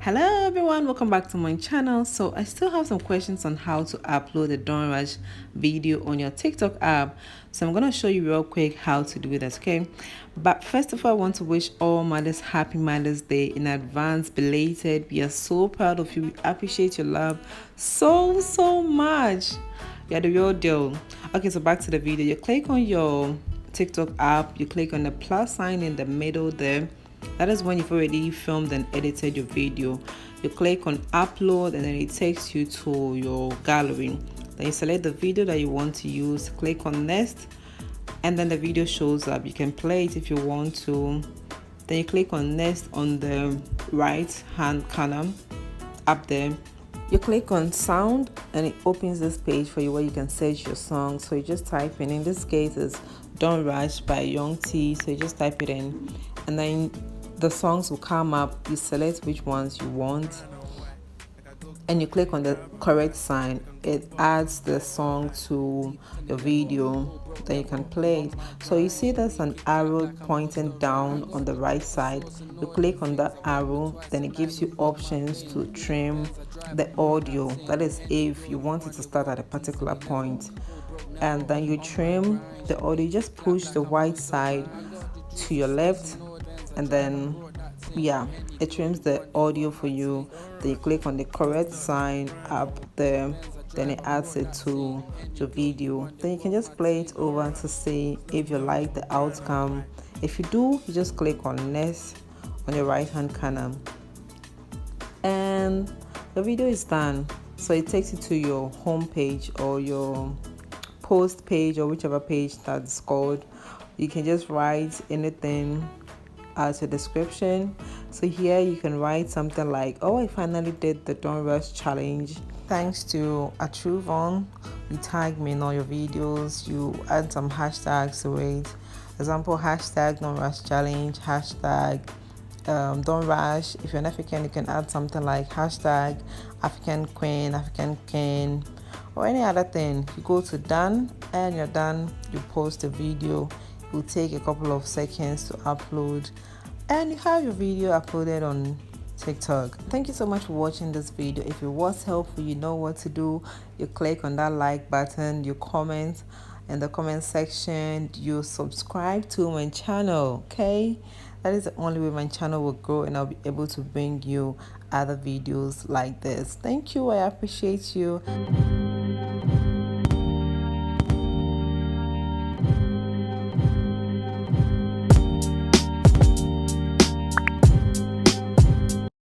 Hello everyone, welcome back to my channel. So I still have some questions on how to upload the Don't Rush video on your TikTok app. So I'm going to show you real quick how to do that, okay? But first of all, I want to wish all mothers happy Mother's Day in advance, belated. We are so proud of you. We appreciate your love so much. You're the real deal. Okay, so back to the video. You click on your TikTok app, you click on the plus sign in the middle there. That is when you've already filmed and edited your video. You click on upload and then it takes you to your gallery. Then you select the video that you want to use, click on next, and then the video shows up. You can play it if you want to. Then you click on next on the right hand column up there. You click on sound and it opens this page for you where you can search your song. So you just type in this case is Don't Rush by Young T. So you just type it in and then the songs will come up. You select which ones you want and you click on the correct sign. It adds the song to your video, then you can play it. So you see there's an arrow pointing down on the right side. You click on that arrow, then it gives you options to trim the audio. That is if you want it to start at a particular point, and then you trim the audio. You just push the white side to your left and then it trims the audio for you. Then you click on the correct sign up there, then it adds it to your video. Then you can just play it over to see if you like the outcome. If you do, you just click on next on your right hand corner and the video is done. So it takes you to your home page or your post page or whichever page that's called. You can just write anything as a description. So here you can write something like, oh, I finally did the Don't Rush challenge thanks to a true one. You tag me in all your videos, you add some hashtags to it. Example, hashtag Don't Rush challenge, hashtag Don't Rush. If you're an African, you can add something like hashtag African Queen, African King, or any other thing. You go to done and you're done. You post a video. It will take a couple of seconds to upload and you have your video uploaded on TikTok. Thank you so much for watching this video. If it was helpful, you know what to do. You click on that like button, you comment in the comment section, you subscribe to my channel, okay? That is the only way my channel will grow and I'll be able to bring you other videos like this. Thank you. I appreciate you.